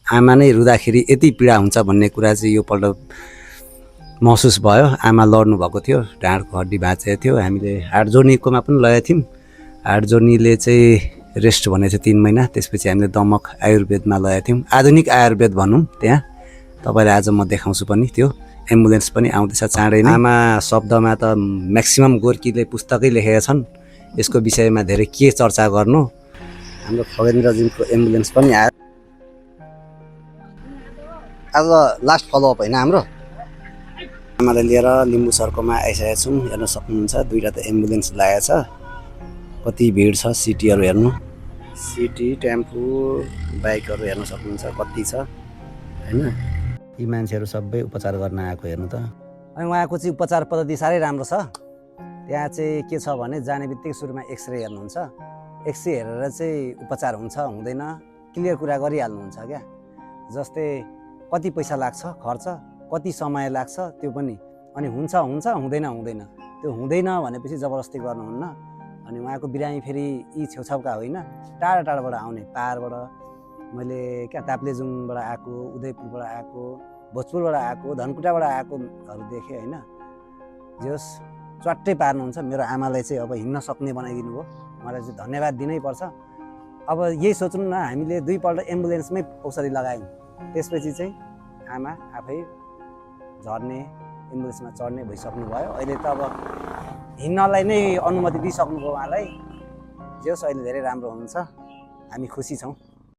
आमा नै रुँदाखेरि यति पीडा हुन्छ भन्ने कुरा चाहिँ योपल्ट महसुस भयो। आमा लड्नु भएको थियो, ढाँडको हड्डी भाँचेको थियो। हामीले हाड जोर्नीकोमा पनि लगेको थियौँ। हाड जोर्नीले चाहिँ रेस्ट भनेको थियो 3 महिना। त्यसपछि हामीले दमक आयुर्वेदमा लगेको थियौँ, आधुनिक आयुर्वेद भनौँ त्यहाँ। तपाईँलाई आज म देखाउँछु पनि, त्यो एम्बुलेन्स पनि आउँदैछ चाँडै नै। आमा शब्दमा त म्याक्सिमम गोर्कीले पुस्तकै लेखेका छन्, यसको विषयमा धेरै के चर्चा गर्नु। हाम्रो खगेन्द्रजीको एम्बुलेन्स पनि आयो। आज लास्ट फलोअप होइन हाम्रो। आमालाई लिएर लिम्बू सर्कलमा आइसकेका छौँ। हेर्न सक्नुहुन्छ 2टा त एम्बुलेन्स लागेको छ। कति भिड छ, सिटीहरू हेर्नु, सिटी टेम्पो बाइकहरू हेर्न सक्नुहुन्छ कति छ होइन। यी मान्छेहरू सबै उपचार गर्न आएको हेर्नु त। अनि उहाँको चाहिँ उपचार पद्धति साह्रै राम्रो छ। त्यहाँ चाहिँ के छ भने जाने बित्तिकै सुरुमा एक्सरे हेर्नुहुन्छ। एक्सरे हेरेर चाहिँ उपचार हुन्छ हुँदैन क्लियर कुरा गरिहाल्नुहुन्छ क्या। जस्तै कति पैसा लाग्छ खर्च, कति समय लाग्छ त्यो पनि, अनि हुन्छ हुन्छ हुँदैन हुँदैन। त्यो हुँदैन भनेपछि जबरजस्ती गर्नुहुन्न। अनि उहाँको बिरामी फेरि यी छेउछाउका होइन, टाढा टाढाबाट आउने, पाहाडबाट, मैले क्या ताप्लेजुङबाट आएको, उदयपुरबाट आएको, भोजपुरबाट आएको, धनकुटाबाट आएकोहरू देखेँ होइन। जे होस् च्वाट्टै पार्नुहुन्छ। मेरो आमालाई चाहिँ अब हिँड्न सक्ने बनाइदिनु भयो, मलाई चाहिँ धन्यवाद दिनै पर्छ। अब यही सोच्नु न, हामीले 2 पल्ट एम्बुलेन्समै औषधि लगायौँ, त्यसपछि चाहिँ आमा आफै झर्ने, एम्बुलेन्समा चढ्ने भइसक्नु भयो। अहिले त अब हिँड्नलाई नै अनुमति दिइसक्नुभयो उहाँलाई। जे होस् अहिले धेरै राम्रो हुनुहुन्छ, हामी खुसी छौँ।